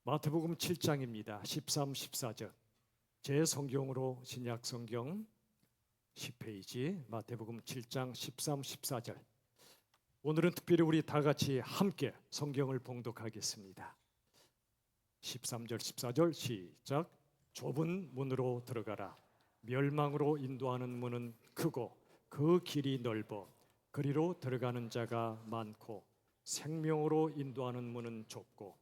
마태복음 7장입니다. 13, 14절. 제 성경으로 신약 성경 10페이지 마태복음 7장 13, 14절. 오늘은 특별히 우리 다 같이 함께 성경을 봉독하겠습니다. 13절, 14절 시작. 좁은 문으로 들어가라. 멸망으로 인도하는 문은 크고 그 길이 넓어 그리로 들어가는 자가 많고 생명으로 인도하는 문은 좁고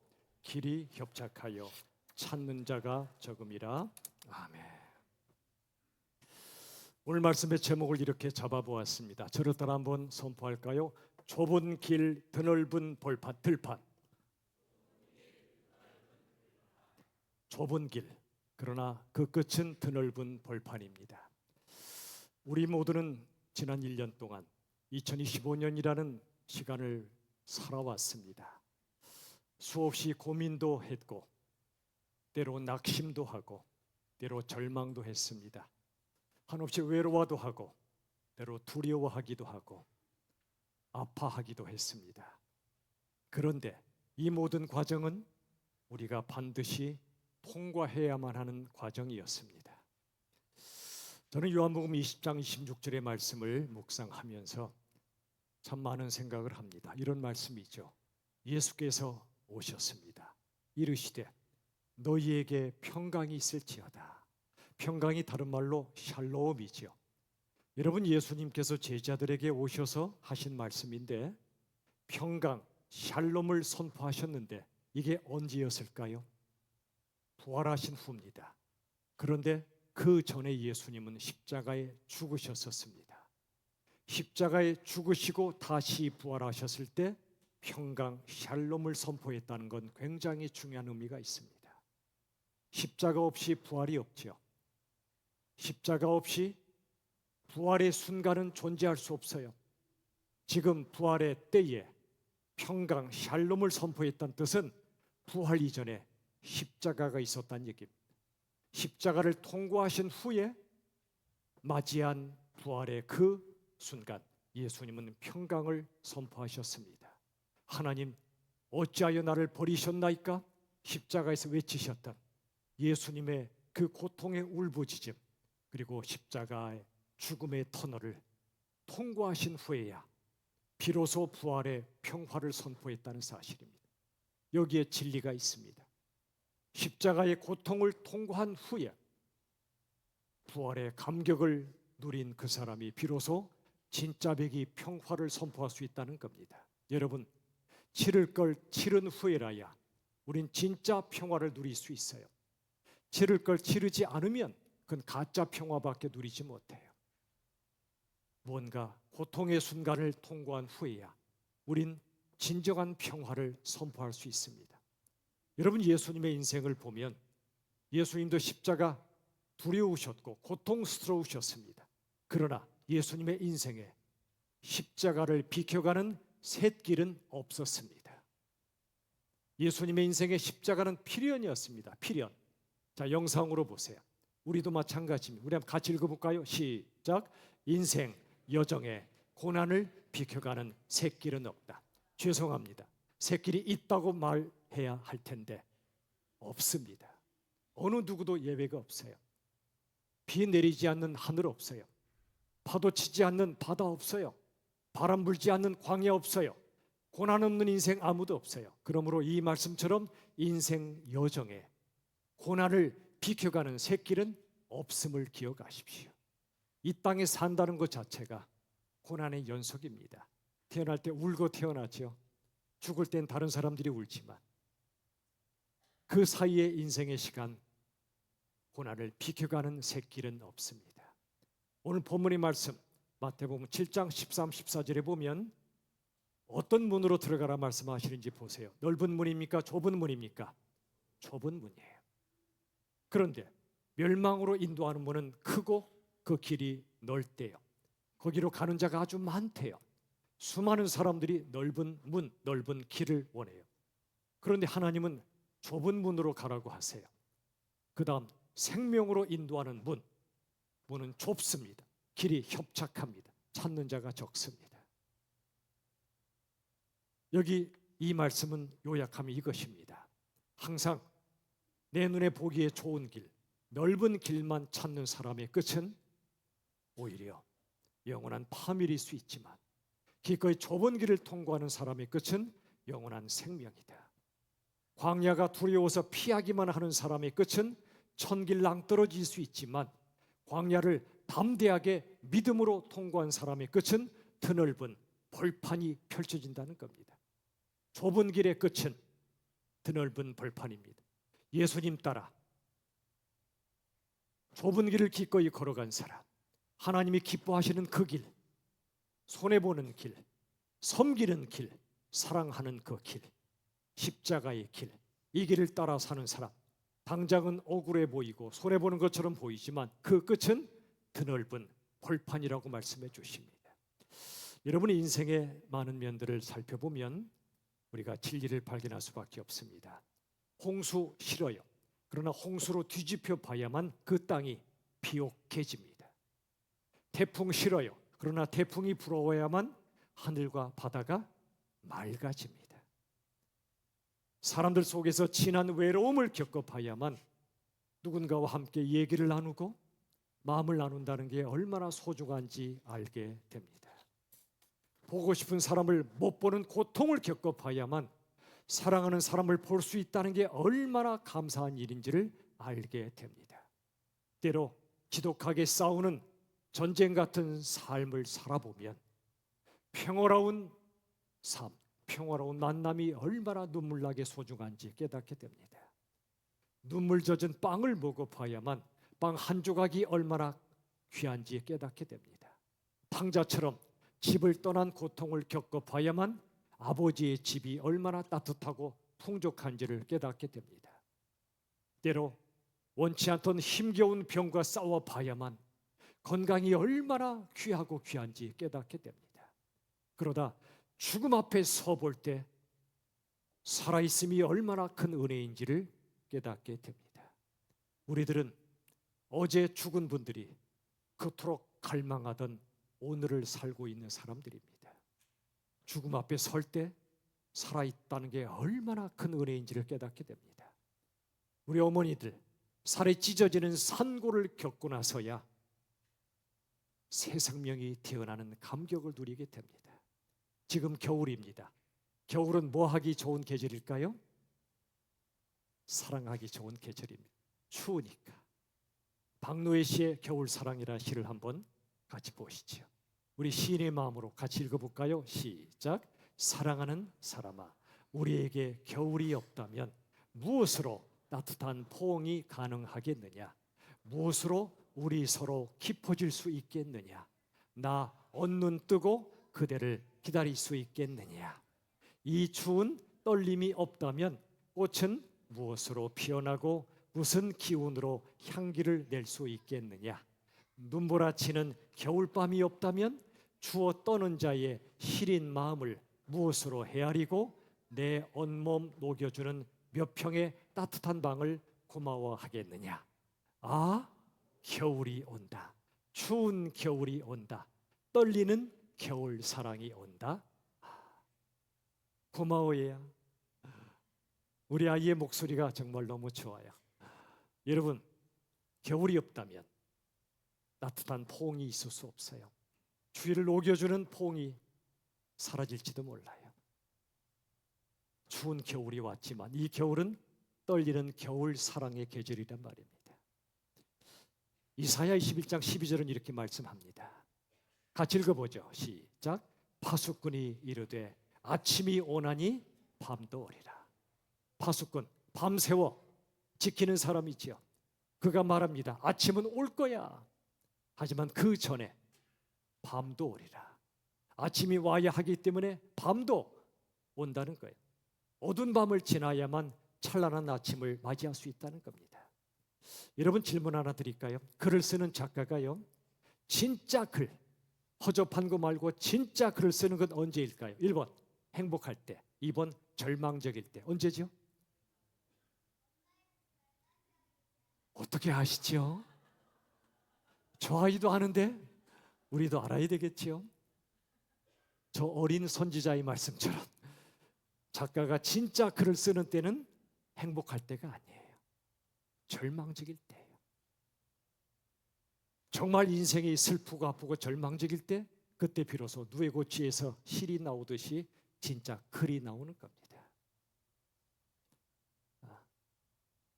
길이 협착하여 찾는 자가 적음이라. 아멘. 오늘 말씀의 제목을 이렇게 잡아보았습니다. 저를 따라 한번 선포할까요? 좁은 길, 드넓은 들판. 좁은 길, 그러나 그 끝은 드넓은 벌판입니다. 우리 모두는 지난 1년 동안 2025년이라는 시간을 살아왔습니다. 수없이 고민도 했고 때로 낙심도 하고 때로 절망도 했습니다. 한없이 외로워도 하고 때로 두려워하기도 하고 아파하기도 했습니다. 그런데 이 모든 과정은 우리가 반드시 통과해야만 하는 과정이었습니다. 저는 요한복음 20장 26절의 말씀을 묵상하면서 참 많은 생각을 합니다. 이런 말씀이죠. 예수께서 오셨습니다. 이르시되 너희에게 평강이 있을지어다. 평강이 다른 말로 샬롬이죠. 여러분, 예수님께서 제자들에게 오셔서 하신 말씀인데 평강, 샬롬을 선포하셨는데 이게 언제였을까요? 부활하신 후입니다. 그런데 그 전에 예수님은 십자가에 죽으셨었습니다. 십자가에 죽으시고 다시 부활하셨을 때 평강, 샬롬을 선포했다는 건 굉장히 중요한 의미가 있습니다. 십자가 없이 부활이 없죠. 십자가 없이 부활의 순간은 존재할 수 없어요. 지금 부활의 때에 평강, 샬롬을 선포했다는 뜻은 부활 이전에 십자가가 있었다는 얘기입니다. 십자가를 통과하신 후에 맞이한 부활의 그 순간 예수님은 평강을 선포하셨습니다. 하나님, 어찌하여 나를 버리셨나이까? 십자가에서 외치셨던 예수님의 그 고통의 울부짖음, 그리고 십자가의 죽음의 터널을 통과하신 후에야 비로소 부활의 평화를 선포했다는 사실입니다. 여기에 진리가 있습니다. 십자가의 고통을 통과한 후에 부활의 감격을 누린 그 사람이 비로소 진짜 백이 평화를 선포할 수 있다는 겁니다. 여러분, 치를 걸 치른 후에라야 우린 진짜 평화를 누릴 수 있어요. 치를 걸 치르지 않으면 그건 가짜 평화밖에 누리지 못해요. 무언가 고통의 순간을 통과한 후에야 우린 진정한 평화를 선포할 수 있습니다. 여러분, 예수님의 인생을 보면 예수님도 십자가 두려우셨고 고통스러우셨습니다. 그러나 예수님의 인생에 십자가를 비켜가는 샛길은 없었습니다. 예수님의 인생에 십자가는 필연이었습니다. 필연. 자, 영상으로 보세요. 우리도 마찬가지입니다. 우리 한번 같이 읽어볼까요? 시작. 인생 여정에 고난을 비켜가는 샛길은 없다. 죄송합니다. 샛길이 있다고 말해야 할 텐데 없습니다. 어느 누구도 예외가 없어요. 비 내리지 않는 하늘 없어요. 파도 치지 않는 바다 없어요. 바람 불지 않는 광야 없어요. 고난 없는 인생 아무도 없어요. 그러므로 이 말씀처럼 인생 여정에 고난을 비켜가는 샛길은 없음을 기억하십시오. 이 땅에 산다는 것 자체가 고난의 연속입니다. 태어날 때 울고 태어나죠. 죽을 땐 다른 사람들이 울지만 그 사이에 인생의 시간, 고난을 비켜가는 샛길은 없습니다. 오늘 본문의 말씀 마태복음 7장 13, 14절에 보면 어떤 문으로 들어가라 말씀하시는지 보세요. 넓은 문입니까? 좁은 문입니까? 좁은 문이에요. 그런데 멸망으로 인도하는 문은 크고 그 길이 넓대요. 거기로 가는 자가 아주 많대요. 수많은 사람들이 넓은 문, 넓은 길을 원해요. 그런데 하나님은 좁은 문으로 가라고 하세요. 그 다음 생명으로 인도하는 문은 좁습니다. 길이 협착합니다. 찾는 자가 적습니다. 여기 이 말씀은 요약하면 이것입니다. 항상 내 눈에 보기에 좋은 길, 넓은 길만 찾는 사람의 끝은 오히려 영원한 파멸일 수 있지만, 기꺼이 좁은 길을 통과하는 사람의 끝은 영원한 생명이다. 광야가 두려워서 피하기만 하는 사람의 끝은 천길 낭떠러질 수 있지만, 광야를 담대하게 믿음으로 통과한 사람의 끝은 드넓은 벌판이 펼쳐진다는 겁니다. 좁은 길의 끝은 드넓은 벌판입니다. 예수님 따라 좁은 길을 기꺼이 걸어간 사람, 하나님이 기뻐하시는 그 길, 손해보는 길, 섬기는 길, 사랑하는 그 길, 십자가의 길, 이 길을 따라 사는 사람, 당장은 억울해 보이고 손해보는 것처럼 보이지만 그 끝은 드넓은 벌판이라고 말씀해 주십니다. 여러분의 인생의 많은 면들을 살펴보면 우리가 진리를 발견할 수밖에 없습니다. 홍수 싫어요. 그러나 홍수로 뒤집혀 봐야만 그 땅이 비옥해집니다. 태풍 싫어요. 그러나 태풍이 불어와야만 하늘과 바다가 맑아집니다. 사람들 속에서 진한 외로움을 겪어봐야만 누군가와 함께 얘기를 나누고 마음을 나눈다는 게 얼마나 소중한지 알게 됩니다. 보고 싶은 사람을 못 보는 고통을 겪어봐야만 사랑하는 사람을 볼 수 있다는 게 얼마나 감사한 일인지를 알게 됩니다. 때로 지독하게 싸우는 전쟁 같은 삶을 살아보면 평화로운 삶, 평화로운 만남이 얼마나 눈물나게 소중한지 깨닫게 됩니다. 눈물 젖은 빵을 먹어봐야만 빵 한 조각이 얼마나 귀한지 깨닫게 됩니다. 탕자처럼 집을 떠난 고통을 겪어봐야만 아버지의 집이 얼마나 따뜻하고 풍족한지를 깨닫게 됩니다. 때로 원치 않던 힘겨운 병과 싸워봐야만 건강이 얼마나 귀하고 귀한지 깨닫게 됩니다. 그러다 죽음 앞에 서볼 때 살아있음이 얼마나 큰 은혜인지를 깨닫게 됩니다. 우리들은 어제 죽은 분들이 그토록 갈망하던 오늘을 살고 있는 사람들입니다. 죽음 앞에 설 때 살아있다는 게 얼마나 큰 은혜인지를 깨닫게 됩니다. 우리 어머니들 살이 찢어지는 산고를 겪고 나서야 새 생명이 태어나는 감격을 누리게 됩니다. 지금 겨울입니다. 겨울은 뭐 하기 좋은 계절일까요? 사랑하기 좋은 계절입니다. 추우니까. 박노해 씨의 겨울사랑이라는 시를 한번 같이 보시죠. 우리 시인의 마음으로 같이 읽어볼까요? 시작. 사랑하는 사람아, 우리에게 겨울이 없다면 무엇으로 따뜻한 포옹이 가능하겠느냐? 무엇으로 우리 서로 깊어질 수 있겠느냐? 나 언눈 뜨고 그대를 기다릴 수 있겠느냐? 이 추운 떨림이 없다면 꽃은 무엇으로 피어나고 무슨 기운으로 향기를 낼 수 있겠느냐? 눈보라치는 겨울밤이 없다면 추워 떠는 자의 시린 마음을 무엇으로 헤아리고 내 온몸 녹여주는 몇 평의 따뜻한 방을 고마워하겠느냐? 아, 겨울이 온다. 추운 겨울이 온다. 떨리는 겨울 사랑이 온다. 고마워해야. 우리 아이의 목소리가 정말 너무 좋아요. 여러분, 겨울이 없다면 따뜻한 포옹이 있을 수 없어요. 추위를 녹여주는 포옹이 사라질지도 몰라요. 추운 겨울이 왔지만 이 겨울은 떨리는 겨울 사랑의 계절이란 말입니다. 이사야 21장 12절은 이렇게 말씀합니다. 같이 읽어보죠. 시작. 파수꾼이 이르되 아침이 오나니 밤도 오리라. 파수꾼, 밤새워 지키는 사람이지요. 그가 말합니다. 아침은 올 거야. 하지만 그 전에 밤도 오리라. 아침이 와야 하기 때문에 밤도 온다는 거예요. 어두운 밤을 지나야만 찬란한 아침을 맞이할 수 있다는 겁니다. 여러분, 질문 하나 드릴까요? 글을 쓰는 작가가요, 진짜 글, 허접한 거 말고 진짜 글을 쓰는 건 언제일까요? 1번 행복할 때, 2번 절망적일 때. 언제죠? 어떻게 아시죠? 저 아이도 아는데 우리도 알아야 되겠지요. 저 어린 선지자의 말씀처럼 작가가 진짜 글을 쓰는 때는 행복할 때가 아니에요. 절망적일 때예요. 정말 인생이 슬프고 아프고 절망적일 때, 그때 비로소 누에 고치에서 실이 나오듯이 진짜 글이 나오는 겁니다.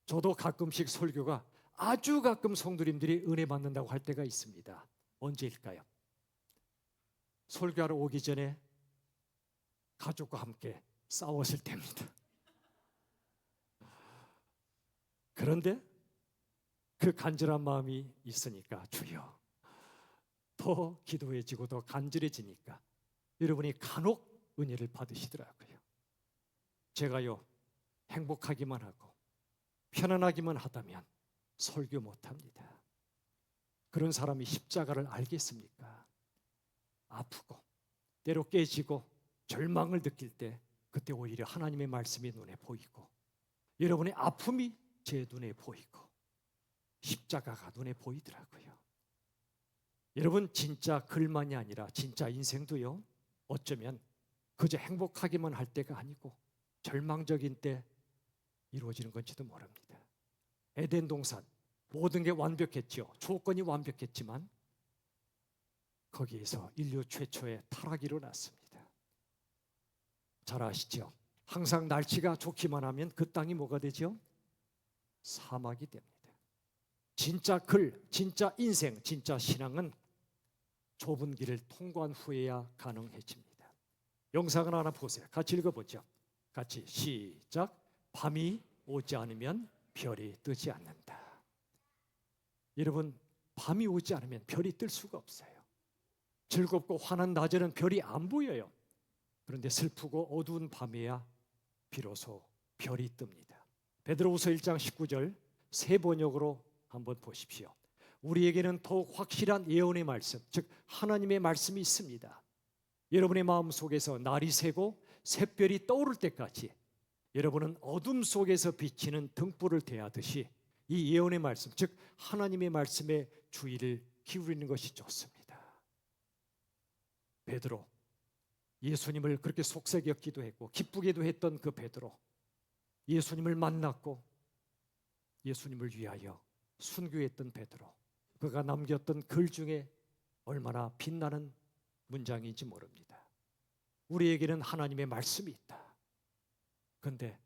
저도 가끔씩 설교가 아주 가끔 성도님들이 은혜 받는다고 할 때가 있습니다. 언제일까요? 설교하러 오기 전에 가족과 함께 싸웠을 때입니다. 그런데 그 간절한 마음이 있으니까 주여, 더 기도해지고 더 간절해지니까 여러분이 간혹 은혜를 받으시더라고요. 제가요, 행복하기만 하고 편안하기만 하다면 설교 못합니다. 그런 사람이 십자가를 알겠습니까? 아프고 때로 깨지고 절망을 느낄 때, 그때 오히려 하나님의 말씀이 눈에 보이고 여러분의 아픔이 제 눈에 보이고 십자가가 눈에 보이더라고요. 여러분, 진짜 글만이 아니라 진짜 인생도요, 어쩌면 그저 행복하기만 할 때가 아니고 절망적인 때 이루어지는 건지도 모릅니다. 에덴 동산 모든 게 완벽했죠. 조건이 완벽했지만 거기에서 인류 최초의 타락이 일어났습니다. 잘 아시죠? 항상 날씨가 좋기만 하면 그 땅이 뭐가 되죠? 사막이 됩니다. 진짜 글, 진짜 인생, 진짜 신앙은 좁은 길을 통과한 후에야 가능해집니다. 영상을 하나 보세요. 같이 읽어보죠. 같이 시작. 밤이 오지 않으면 별이 뜨지 않는다. 여러분, 밤이 오지 않으면 별이 뜰 수가 없어요. 즐겁고 환한 낮에는 별이 안 보여요. 그런데 슬프고 어두운 밤에야 비로소 별이 뜹니다. 베드로후서 1장 19절 새 번역으로 한번 보십시오. 우리에게는 더욱 확실한 예언의 말씀, 즉 하나님의 말씀이 있습니다. 여러분의 마음속에서 날이 새고 샛별이 떠오를 때까지 여러분은 어둠 속에서 비치는 등불을 대하듯이 이 예언의 말씀, 즉 하나님의 말씀에 주의를 기울이는 것이 좋습니다. 베드로, 예수님을 그렇게 속삭였기도 했고 기쁘게도 했던 그 베드로, 예수님을 만났고 예수님을 위하여 순교했던 베드로, 그가 남겼던 글 중에 얼마나 빛나는 문장인지 모릅니다. 우리에게는 하나님의 말씀이 있다. 그런데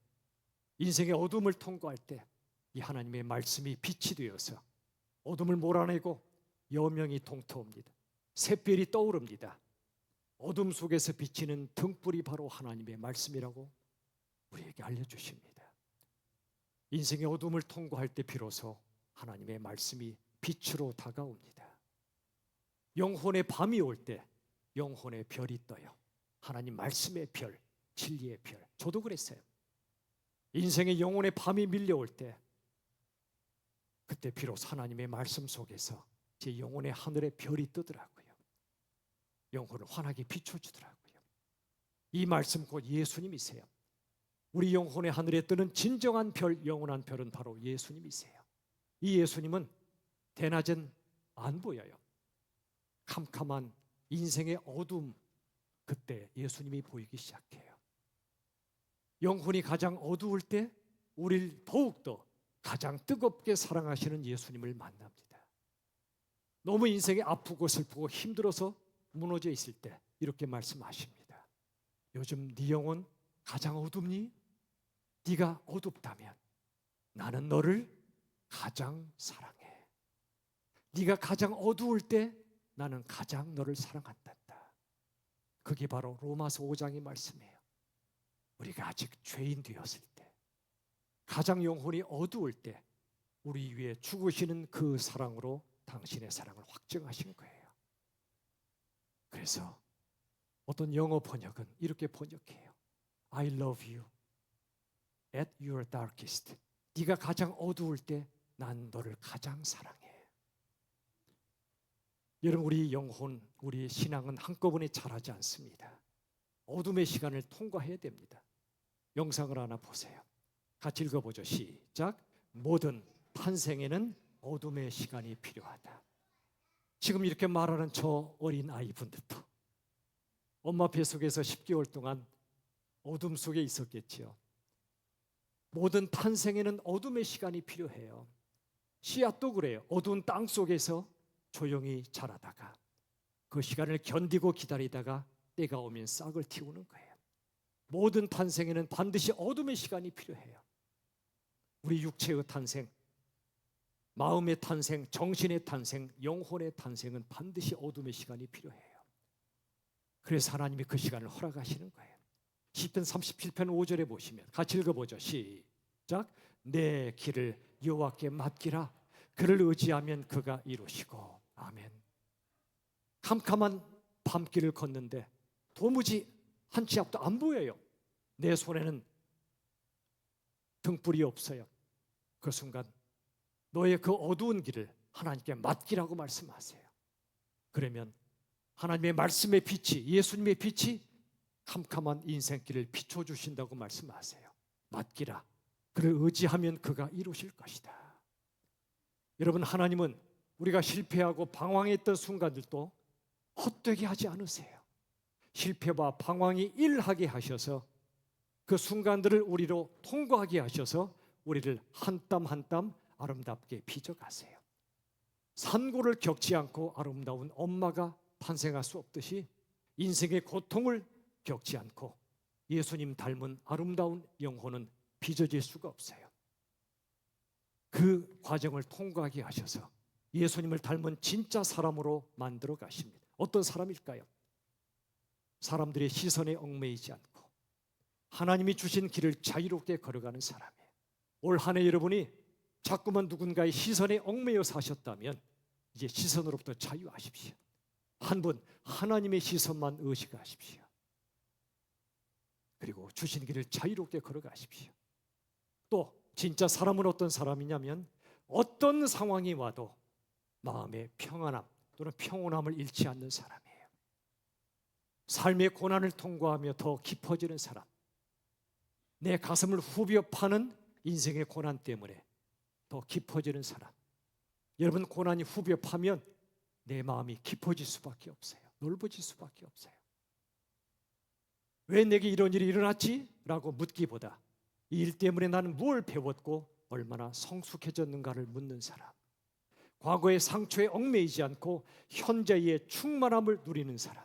인생의 어둠을 통과할 때 이 하나님의 말씀이 빛이 되어서 어둠을 몰아내고 여명이 통터옵니다. 샛별이 떠오릅니다. 어둠 속에서 비치는 등불이 바로 하나님의 말씀이라고 우리에게 알려주십니다. 인생의 어둠을 통과할 때 비로소 하나님의 말씀이 빛으로 다가옵니다. 영혼의 밤이 올 때 영혼의 별이 떠요. 하나님 말씀의 별, 진리의 별. 저도 그랬어요. 인생의 영혼의 밤이 밀려올 때 그때 비로소 하나님의 말씀 속에서 제 영혼의 하늘의 별이 뜨더라고요. 영혼을 환하게 비춰주더라고요. 이 말씀 곧 예수님이세요. 우리 영혼의 하늘에 뜨는 진정한 별, 영원한 별은 바로 예수님이세요. 이 예수님은 대낮엔 안 보여요. 캄캄한 인생의 어둠, 그때 예수님이 보이기 시작해요. 영혼이 가장 어두울 때 우리를 더욱더 가장 뜨겁게 사랑하시는 예수님을 만납니다. 너무 인생이 아프고 슬프고 힘들어서 무너져 있을 때 이렇게 말씀하십니다. 요즘 네 영혼 가장 어둡니? 네가 어둡다면 나는 너를 가장 사랑해. 네가 가장 어두울 때 나는 가장 너를 사랑한단다. 그게 바로 로마서 5장의 말씀이에요. 우리가 아직 죄인 되었을 때, 가장 영혼이 어두울 때 우리 위에 죽으시는 그 사랑으로 당신의 사랑을 확증하신 거예요. 그래서 어떤 영어 번역은 이렇게 번역해요. I love you at your darkest. 네가 가장 어두울 때 난 너를 가장 사랑해. 여러분, 우리 영혼, 우리 신앙은 한꺼번에 자라지 않습니다. 어둠의 시간을 통과해야 됩니다. 영상을 하나 보세요. 같이 읽어보죠. 시작. 모든 탄생에는 어둠의 시간이 필요하다. 지금 이렇게 말하는 저 어린 아이분들도 엄마 뱃속에서 10개월 동안 어둠 속에 있었겠지요. 모든 탄생에는 어둠의 시간이 필요해요. 씨앗도 그래요. 어두운 땅 속에서 조용히 자라다가 그 시간을 견디고 기다리다가 때가 오면 싹을 틔우는 거예요. 모든 탄생에는 반드시 어둠의 시간이 필요해요. 우리 육체의 탄생, 마음의 탄생, 정신의 탄생, 영혼의 탄생은 반드시 어둠의 시간이 필요해요. 그래서 하나님이 그 시간을 허락하시는 거예요. 시편 37편 5절에 보시면 같이 읽어보죠. 시작. 내 길을 여호와께 맡기라. 그를 의지하면 그가 이루시고. 아멘. 캄캄한 밤길을 걷는데 도무지 한 치 앞도 안 보여요. 내 손에는 등불이 없어요. 그 순간 너의 그 어두운 길을 하나님께 맡기라고 말씀하세요. 그러면 하나님의 말씀의 빛이, 예수님의 빛이 캄캄한 인생길을 비춰주신다고 말씀하세요. 맡기라. 그를 의지하면 그가 이루실 것이다. 여러분, 하나님은 우리가 실패하고 방황했던 순간들도 헛되게 하지 않으세요. 실패와 방황이 일하게 하셔서 그 순간들을 우리로 통과하게 하셔서 우리를 한 땀 한 땀 아름답게 빚어가세요. 산고를 겪지 않고 아름다운 엄마가 탄생할 수 없듯이 인생의 고통을 겪지 않고 예수님 닮은 아름다운 영혼은 빚어질 수가 없어요. 그 과정을 통과하게 하셔서 예수님을 닮은 진짜 사람으로 만들어 가십니다. 어떤 사람일까요? 사람들의 시선에 얽매이지 않고 하나님이 주신 길을 자유롭게 걸어가는 사람이에요. 올 한 해 여러분이 자꾸만 누군가의 시선에 얽매여 사셨다면 이제 시선으로부터 자유하십시오. 한 분 하나님의 시선만 의식하십시오. 그리고 주신 길을 자유롭게 걸어가십시오. 또 진짜 사람은 어떤 사람이냐면 어떤 상황이 와도 마음의 평안함 또는 평온함을 잃지 않는 사람이에요. 삶의 고난을 통과하며 더 깊어지는 사람, 내 가슴을 후벼 파는 인생의 고난 때문에 더 깊어지는 사람. 여러분, 고난이 후벼 파면 내 마음이 깊어질 수밖에 없어요. 넓어질 수밖에 없어요. 왜 내게 이런 일이 일어났지? 라고 묻기보다 이 일 때문에 나는 뭘 배웠고 얼마나 성숙해졌는가를 묻는 사람. 과거의 상처에 얽매이지 않고 현재의 충만함을 누리는 사람.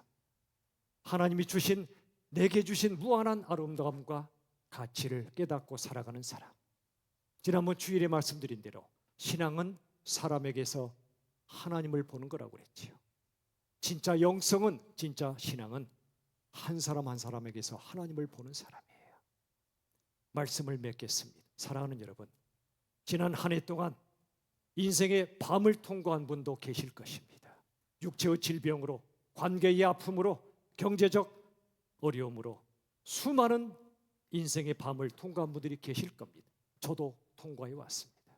하나님이 주신, 내게 주신 무한한 아름다움과 가치를 깨닫고 살아가는 사람. 지난번 주일에 말씀드린 대로 신앙은 사람에게서 하나님을 보는 거라고 그랬지요. 진짜 영성은, 진짜 신앙은 한 사람 한 사람에게서 하나님을 보는 사람이에요. 말씀을 맺겠습니다. 사랑하는 여러분, 지난 한 해 동안 인생의 밤을 통과한 분도 계실 것입니다. 육체의 질병으로, 관계의 아픔으로, 경제적 어려움으로 수많은 인생의 밤을 통과한 분들이 계실 겁니다. 저도 통과해 왔습니다.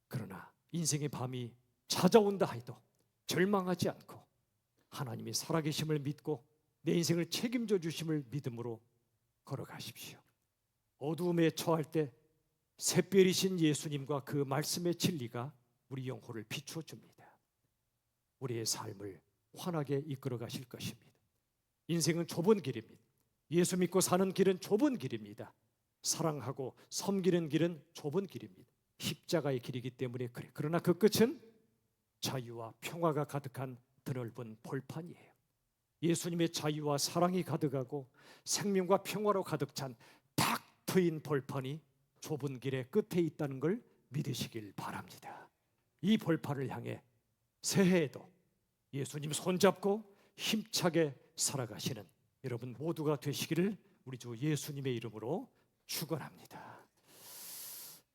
그러나 인생의 밤이 찾아온다 해도 절망하지 않고 하나님이 살아계심을 믿고 내 인생을 책임져 주심을 믿음으로 걸어가십시오. 어두움에 처할 때 샛별이신 예수님과 그 말씀의 진리가 우리 영혼을 비추어 줍니다. 우리의 삶을 환하게 이끌어 가실 것입니다. 인생은 좁은 길입니다. 예수 믿고 사는 길은 좁은 길입니다. 사랑하고 섬기는 길은 좁은 길입니다. 십자가의 길이기 때문에 그래. 그러나 그 끝은 자유와 평화가 가득한 드넓은 벌판이에요. 예수님의 자유와 사랑이 가득하고 생명과 평화로 가득 찬 탁 트인 벌판이 좁은 길의 끝에 있다는 걸 믿으시길 바랍니다. 이 벌판을 향해 새해에도 예수님 손잡고 힘차게 살아가시는 여러분 모두가 되시기를 우리 주 예수님의 이름으로 축원합니다.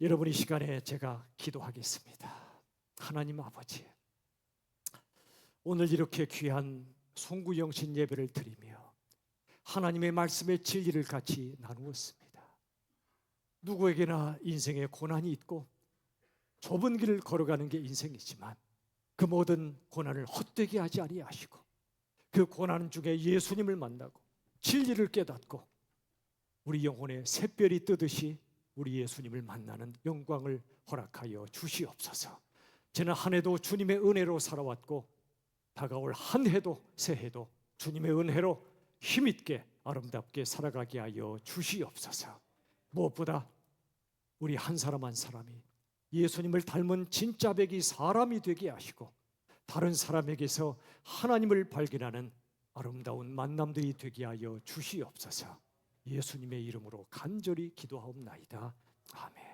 여러분, 이 시간에 제가 기도하겠습니다. 하나님 아버지, 오늘 이렇게 귀한 송구영신 예배를 드리며 하나님의 말씀의 진리를 같이 나누었습니다. 누구에게나 인생에 고난이 있고 좁은 길을 걸어가는 게 인생이지만 그 모든 고난을 헛되게 하지 아니하시고 그 고난 중에 예수님을 만나고 진리를 깨닫고 우리 영혼에 샛별이 뜨듯이 우리 예수님을 만나는 영광을 허락하여 주시옵소서. 저는 한 해도 주님의 은혜로 살아왔고 다가올 한 해도 새해도 주님의 은혜로 힘있게 아름답게 살아가게 하여 주시옵소서. 무엇보다 우리 한 사람 한 사람이 예수님을 닮은 진짜 백이 사람이 되게 하시고 다른 사람에게서 하나님을 발견하는 아름다운 만남들이 되게 하여 주시옵소서. 예수님의 이름으로 간절히 기도하옵나이다. 아멘.